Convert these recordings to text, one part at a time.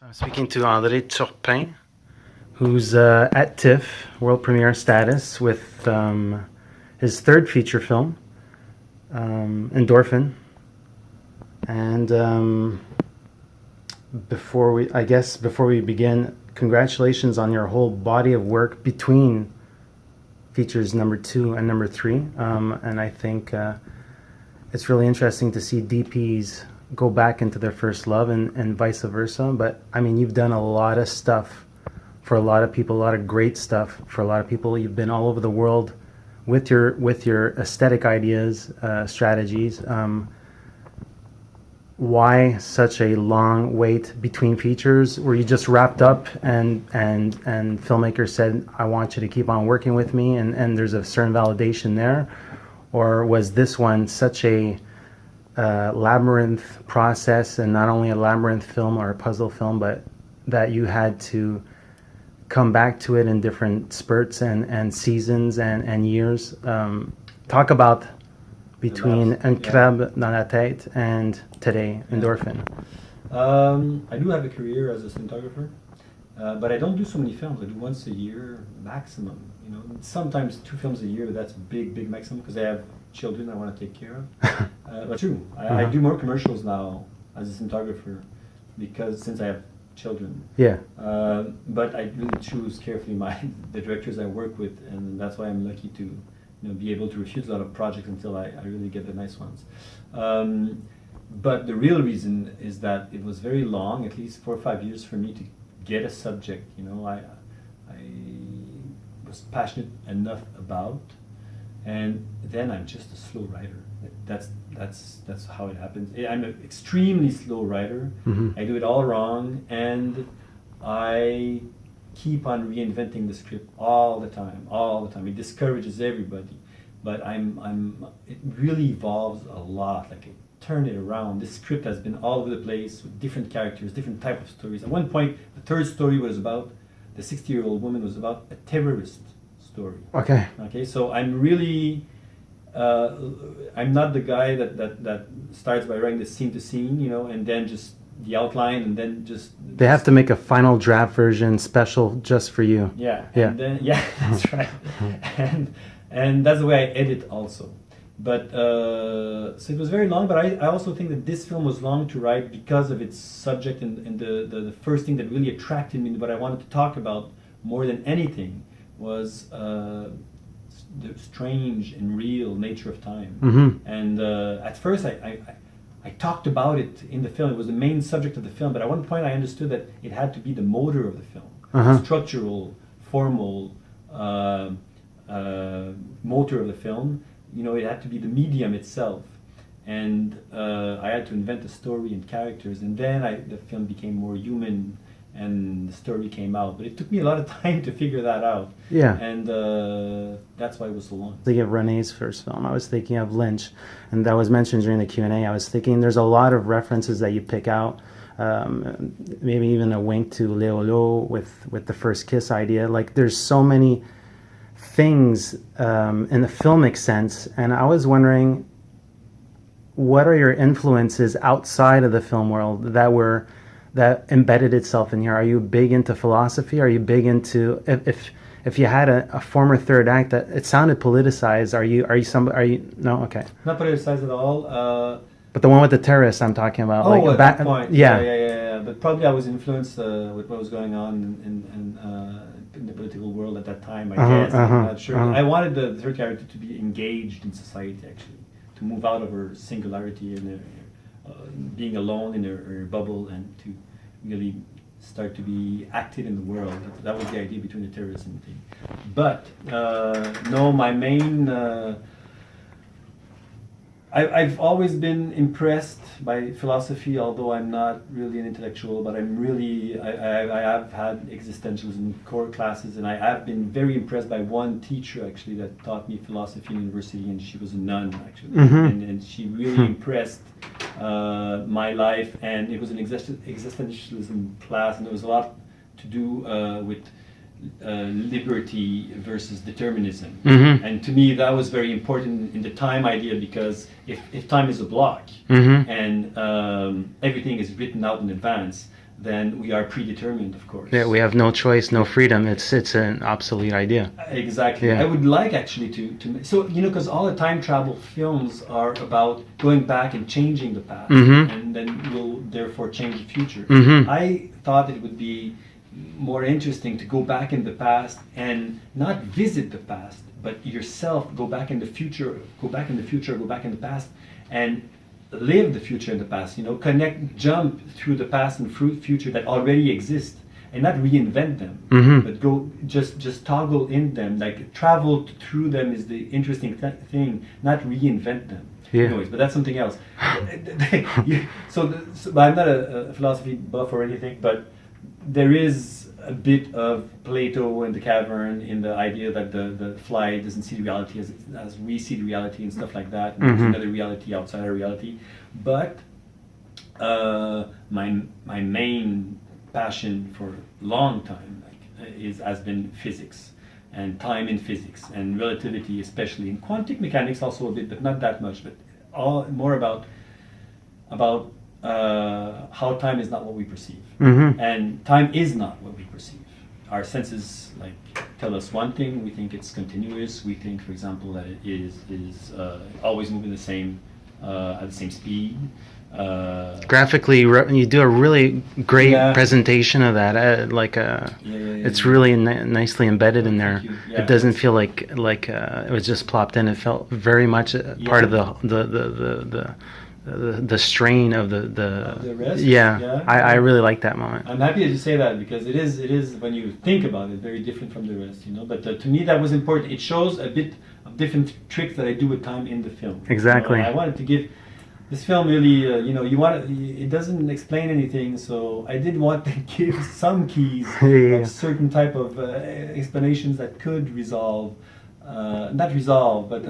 So I'm speaking to André Turpin, who's at TIFF, world premiere status, with his third feature film, Endorphine. And before we begin, congratulations on your whole body of work between features number 2 and number 3. And I think it's really interesting to see DPs go back into their first love and vice versa. But I mean, you've done a lot of stuff for a lot of people, a lot of great stuff for a lot of people. You've been all over the world with your aesthetic ideas, strategies. Why such a long wait between features? Were you just wrapped up and filmmakers said, I want you to keep on working with me, and there's a certain validation there? Or was this one such a labyrinth process, and not only a labyrinth film or a puzzle film, but that you had to come back to it in different spurts and seasons and years? Talk about between Un crabe dans la tête and today, Endorphine. I do have a career as a cinematographer, but I don't do so many films. I do once a year maximum. You know, sometimes 2 films a year, but that's big maximum because I have children I want to take care of. But true, I do more commercials now as a cinematographer because since I have children. Yeah. But I really choose carefully the directors I work with, and that's why I'm lucky to be able to refuse a lot of projects until I really get the nice ones. But the real reason is that it was very long, at least 4 or 5 years for me to get a subject. I was passionate enough about, and then I'm just a slow writer. That's how it happens. I'm an extremely slow writer. Mm-hmm. I do it all wrong, and I keep on reinventing the script all the time. It discourages everybody, but it really evolves a lot. Like, I turn it around. This script has been all over the place with different characters, different type of stories. At one point, the third story was about the 60-year-old woman was about a terrorist story. Okay. So I'm really, I'm not the guy that starts by writing the scene to scene, and then just the outline, and then they have to make a final draft version special just for you. Yeah. That's right. and that's the way I edit also. But so it was very long, but I also think that this film was long to write because of its subject, and the first thing that really attracted me, what I wanted to talk about more than anything, was the strange and real nature of time. Mm-hmm. And at first I talked about it in the film. It was the main subject of the film, but at one point I understood that it had to be the motor of the film, the structural, formal motor of the film. It had to be the medium itself, and I had to invent a story and characters, and then the film became more human, and the story came out. But it took me a lot of time to figure that out. Yeah. And that's why it was so long. Thinking of René's first film, I was thinking of Lynch, and that was mentioned during the Q&A. I was thinking there's a lot of references that you pick out, maybe even a wink to Léolo with the first kiss idea. Like, there's so many things in the filmic sense, and I was wondering, what are your influences outside of the film world that embedded itself in here? Are you big into philosophy? Are you big into, if you had a former third act that it sounded politicized, are you no? Okay. Not politicized at all. But the one with the terrorists I'm talking about. At that point. Yeah. But probably I was influenced with what was going on in the political world at that time, I guess. I'm not sure. I wanted the third character to be engaged in society, actually, to move out of her singularity and being alone in her bubble, and to really start to be active in the world. That was the idea between the terrorism thing. But no, my main... I've always been impressed by philosophy, although I'm not really an intellectual, but I have had existentialism core classes, and I have been very impressed by one teacher, actually, that taught me philosophy in university, and she was a nun, actually. Mm-hmm. And she really impressed my life, and it was an existentialism class, and there was a lot to do with liberty versus determinism. Mm-hmm. And to me that was very important in the time idea, because if time is a block Mm-hmm. and everything is written out in advance, then we are predetermined, of course. Yeah, we have no choice, no freedom. It's an obsolete idea. Exactly. Yeah. I would like actually to so because all the time travel films are about going back and changing the past, and then will therefore change the future. I thought it would be more interesting to go back in the past and not visit the past, but yourself go back in the future, go back in the past, and live the future and the past. Jump through the past and future that already exist, and not reinvent them, but go just toggle in them, like travel through them is the interesting thing, not reinvent them. Yeah. Anyways, but that's something else. But I'm not a philosophy buff or anything, but there is a bit of Plato in the cavern in the idea that the fly doesn't see reality as we see the reality and stuff like that. And there's another reality outside our reality. But my main passion for a long time has been physics and time in physics and relativity, especially in quantum mechanics also a bit, but not that much. But more about how time is not what we perceive, and time is not what we perceive. Our senses tell us one thing. We think it's continuous. We think, for example, that it is always moving the same at the same speed. Graphically, you do a really great presentation of that. It's really nicely embedded in there. Yeah, it doesn't feel like it was just plopped in. It felt very much part of the strain of the rest. I really like that moment. I'm happy that you say that, because it is when you think about it very different from the rest, But to me that was important. It shows a bit of different tricks that I do with time in the film. Exactly. I wanted to give this film really, it doesn't explain anything, so I did want to give some keys of certain type of explanations that could resolve. Not resolve, but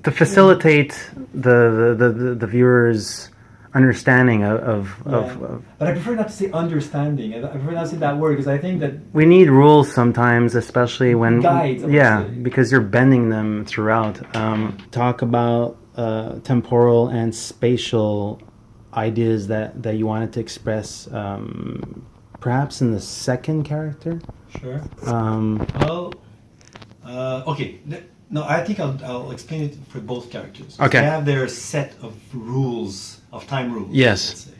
to facilitate the viewer's understanding of. But I prefer not to say understanding. I prefer not to say that word, because I think that we need rules sometimes, especially when guides. Because you're bending them throughout. Talk about temporal and spatial ideas that you wanted to express, perhaps in the second character. Sure. Okay. No, I think I'll explain it for both characters. Okay. They have their set of rules, of time rules. Yes. Let's say.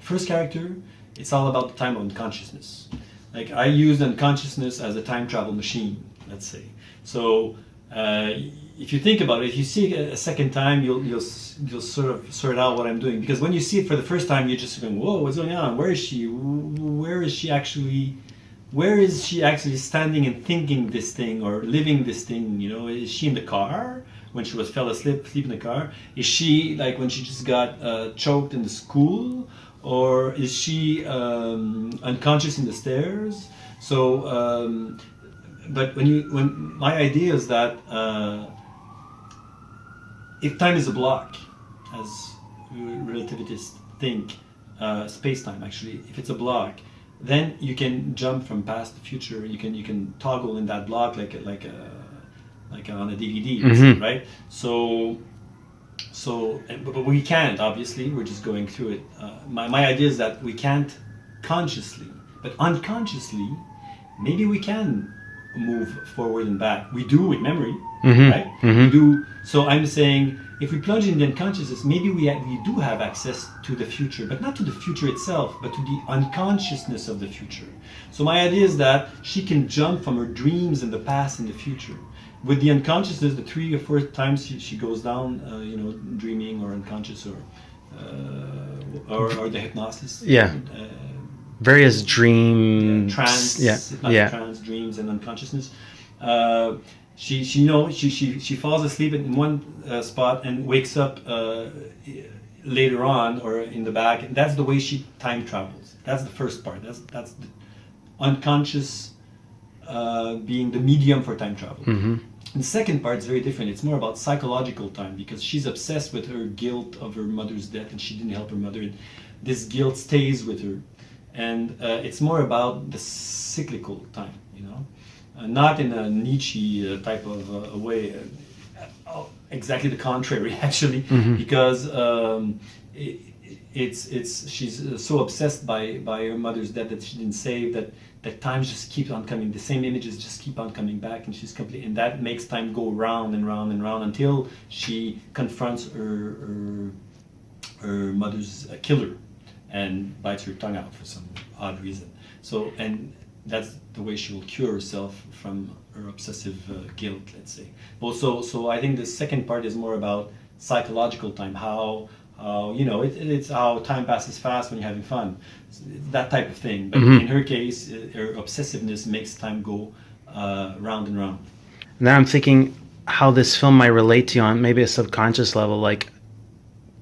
First character, it's all about the time of unconsciousness. I use unconsciousness as a time travel machine, let's say. So if you think about it, if you see it a second time, you'll sort of sort out what I'm doing. Because when you see it for the first time, you're just going, whoa, what's going on? Where is she? Where is she actually standing and thinking this thing or living this thing? Is she in the car when she fell asleep in the car? Is she when she just got choked in the school, or is she unconscious in the stairs? So, but when my idea is that if time is a block, as relativists think, space-time actually, if it's a block, then you can jump from past to future. You can toggle in that block like on a DVD, right? But we can't. Obviously, we're just going through it. My idea is that we can't consciously, but unconsciously, maybe we can move forward and back. We do with memory, right? We do. So I'm saying, if we plunge in the unconsciousness, maybe we do have access to the future, but not to the future itself, but to the unconsciousness of the future. So my idea is that she can jump from her dreams in the past and the future. With the unconsciousness, the 3 or 4 times she goes down, dreaming or unconscious, or the hypnosis. Yeah. Various dreams. Trance. Trance, dreams, and unconsciousness. She falls asleep in one spot and wakes up later on or in the back. And that's the way she time travels. That's the first part. That's the unconscious being the medium for time travel. And the second part is very different. It's more about psychological time, because she's obsessed with her guilt of her mother's death, and she didn't help her mother. And this guilt stays with her. And it's more about the cyclical time, not in a Nietzsche type of way. Exactly the contrary, actually, because it's she's so obsessed by her mother's death that she didn't save that time just keeps on coming. The same images just keep on coming back, and she's complete, and that makes time go round and round and round until she confronts her mother's killer and bites her tongue out for some odd reason. So, and that's the way she will cure herself from her obsessive guilt, let's say. Also, so I think the second part is more about psychological time, how it's how time passes fast when you're having fun, that type of thing. But in her case, her obsessiveness makes time go round and round. Now I'm thinking how this film might relate to you on maybe a subconscious level. Like,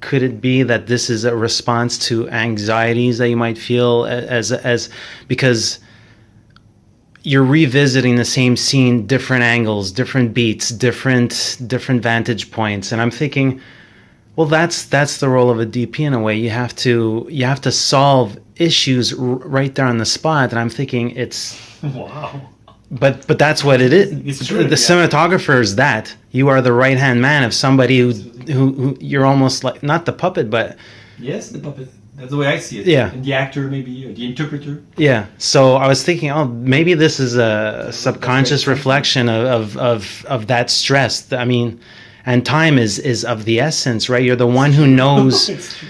could it be that this is a response to anxieties that you might feel as because you're revisiting the same scene, different angles, different beats, different vantage points, and I'm thinking, well, that's the role of a DP in a way. You have to solve issues right there on the spot, and I'm thinking it's wow. But that's what it is. It's true, the cinematographer is that. You are the right hand man of somebody who you're almost like, not the puppet, but yes, the puppet. That's the way I see it. Yeah. And the actor, maybe, or the interpreter. Yeah. So I was thinking, oh, maybe this is a subconscious reflection of that stress. I mean, and time is of the essence, right? You're the one who knows.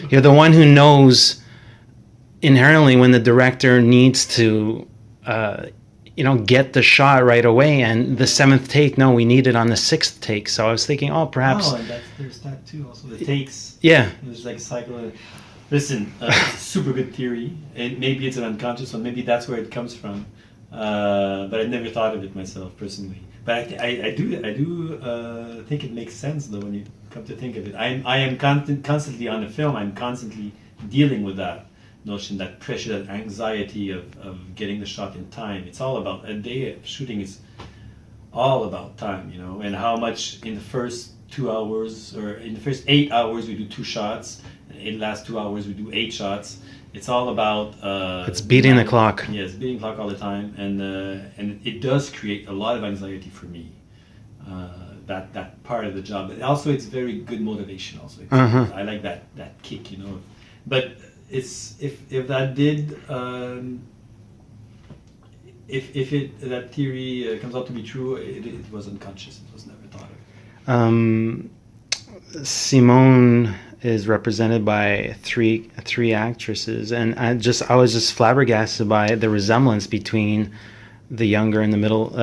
You're the one who knows inherently when the director needs to, get the shot right away. And the seventh take, no, we need it on the sixth take. So I was thinking, oh, perhaps. Oh, and there's that too. Also, the takes. Yeah. There's like a cycle. Listen, super good theory. And maybe it's an unconscious one. Maybe that's where it comes from. But I never thought of it myself personally. But I do think it makes sense though when you come to think of it. I am constantly on the film. I'm constantly dealing with that notion, that pressure, that anxiety of getting the shot in time. It's all about a day of shooting is all about time, and how much in the first 2 hours or in the first 8 hours we do 2 shots. In the last 2 hours we do 8 shots. It's all about it's beating the clock. Yes, beating the clock all the time, and it does create a lot of anxiety for me. That part of the job, but also it's very good motivation. Also, I like that kick, But it's if that did that theory comes out to be true, it was unconscious. It was never thought of. Simone is represented by three actresses, and I was just flabbergasted by the resemblance between the younger and the middle.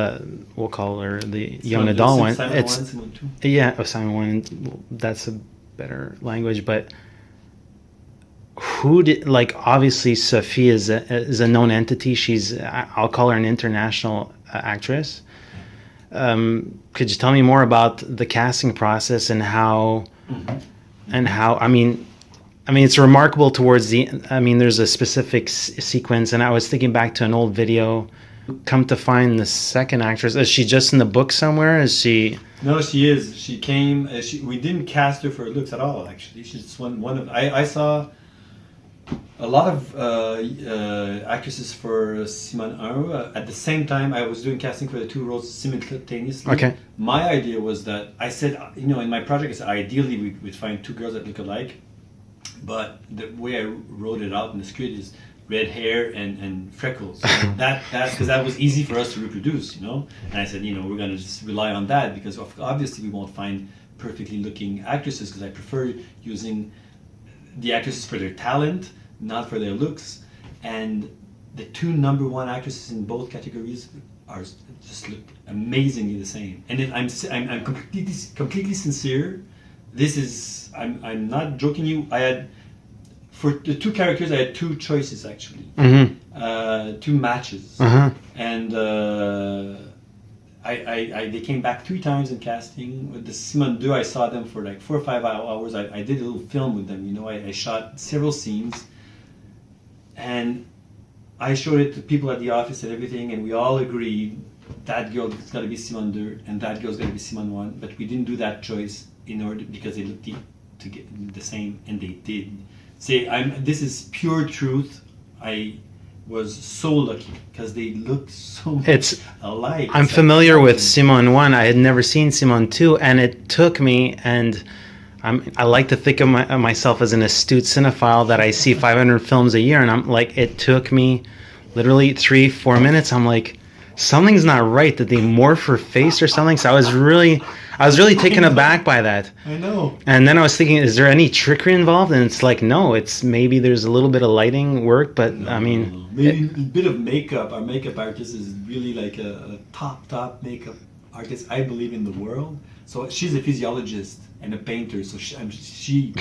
We'll call her the young adult one. Simone 2. Yeah, Simon 1. That's a better language, but who did, like, obviously Sophie is a known entity. I'll call her an international actress. Could you tell me more about the casting process and how? And how, I mean, it's remarkable towards there's a specific sequence, and I was thinking back to an old video. Come to find the second actress, is she just in the book somewhere? Is she? No, she is. She came. We didn't cast her for her looks at all. Actually, she's just one of. I saw a lot of actresses for Simone 1. At the same time, I was doing casting for the 2 roles simultaneously. Okay. My idea was that I said, in my project, I said, ideally we'd find 2 girls that look alike. But the way I wrote it out in the script is red hair and freckles. that because that was easy for us to reproduce, And I said, we're going to just rely on that because obviously we won't find perfectly looking actresses because I prefer using the actresses for their talent, not for their looks. And the 2 number 1 actresses in both categories are just look amazingly the same. And if I'm completely sincere. This is I'm not joking you. I had for the 2 characters I had 2 choices actually, 2 matches, and they came back 3 times in casting. With the Simone 2, I saw them for like 4 or 5 hours. I did a little film with them. I shot several scenes, and I showed it to people at the office and everything, and we all agreed that girl is got to be Simone 2 and that girl's got to be Simone 1. But we didn't do that choice because they looked to get the same, and they did. This is pure truth. I was so lucky because they look so much alike. I'm familiar with Simone 1. I had never seen Simone 2, and it took me, and I like to think of myself as an astute cinephile that I see 500 films a year, and I'm like, it took me literally 3-4 minutes. I'm like, something's not right. Did they morph her face or something? So I was really taken aback by that. I know. And then I was thinking, is there any trickery involved? And it's like, no, it's maybe there's a little bit of lighting work, but I mean, maybe a bit of makeup. Our makeup artist is really like a top makeup artist, I believe, in the world. So she's a physiologist and a painter. So she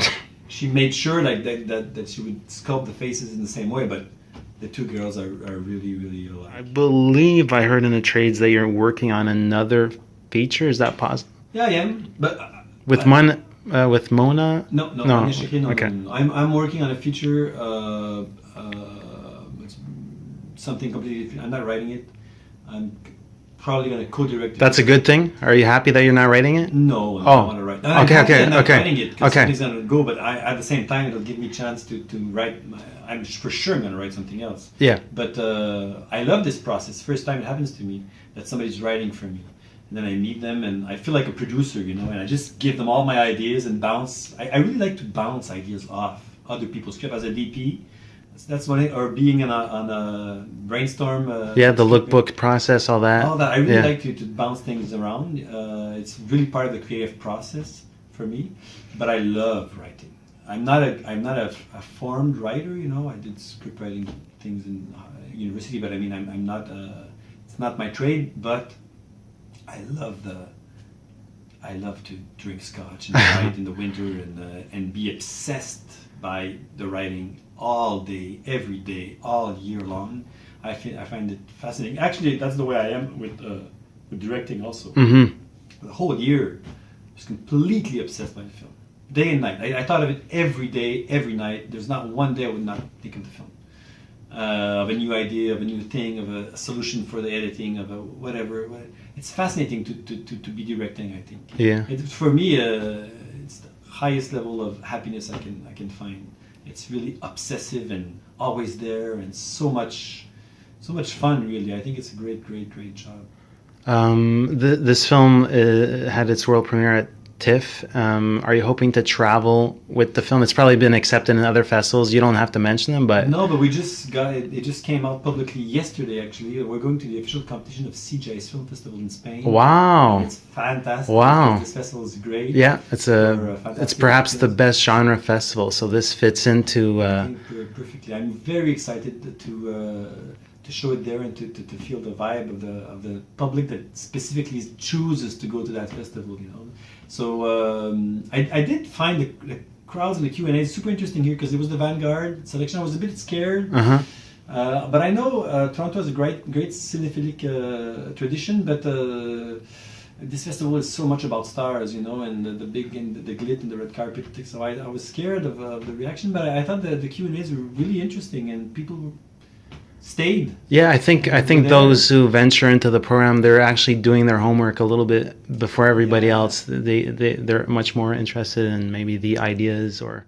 made sure like that she would sculpt the faces in the same way, but the two girls are really alike. I believe I heard in the trades that you're working on another feature. Is that possible? Yeah, I am. But with Mona? No. Okay. No. I'm working on a feature. It's something completely different. I'm not writing it. I'm probably going to co-direct it. That's a good thing. Are you happy that you're not writing it? No, I don't want to write. I'm not writing it because somebody's going to go. But at the same time, it'll give me a chance to write. I'm for sure I'm going to write something else. Yeah. But I love this process. First time it happens to me that somebody's writing for me. And then I meet them and I feel like a producer, and I just give them all my ideas and bounce. I really like to bounce ideas off other people's script as a DP. That's one, or being on a brainstorm. The lookbook process, all that. All that. I really like to bounce things around. It's really part of the creative process for me. But I love writing. I'm not a formed writer, I did script writing things in university, but I mean, I'm not, it's not my trade, but I love to drink scotch and write in the winter and be obsessed by the writing all day, every day, all year long. I find it fascinating. Actually, that's the way I am with directing also. Mm-hmm. The whole year, I was completely obsessed by the film, day and night. I thought of it every day, every night. There's not one day I would not think of the film. Of a new idea, of a new thing, of a solution for the editing, of a whatever. It's fascinating to be directing, I think. Yeah. For me, it's the highest level of happiness I can find. It's really obsessive and always there, and so much fun. Really, I think it's a great job. This film had its world premiere at TIFF. Are you hoping to travel with the film? It's probably been accepted in other festivals. You don't have to mention them, but... No, but we just got it. It just came out publicly yesterday, actually. We're going to the official competition of CJ's Film Festival in Spain. Wow. It's fantastic. Wow. This festival is great. Yeah, it's perhaps the best genre festival, so this fits into... I think perfectly. I'm very excited to show it there and to feel the vibe of the public that specifically chooses to go to that festival, So I did find the crowds in the Q&A super interesting here because it was the Vanguard selection. I was a bit scared, but I know Toronto has a great cinephilic tradition, but this festival is so much about stars, and the big and the glit and the red carpet. So I was scared of the reaction, but I thought the Q&As were really interesting and people stayed. Yeah, I think those who venture into the program, they're actually doing their homework a little bit before everybody else. They're much more interested in maybe the ideas or...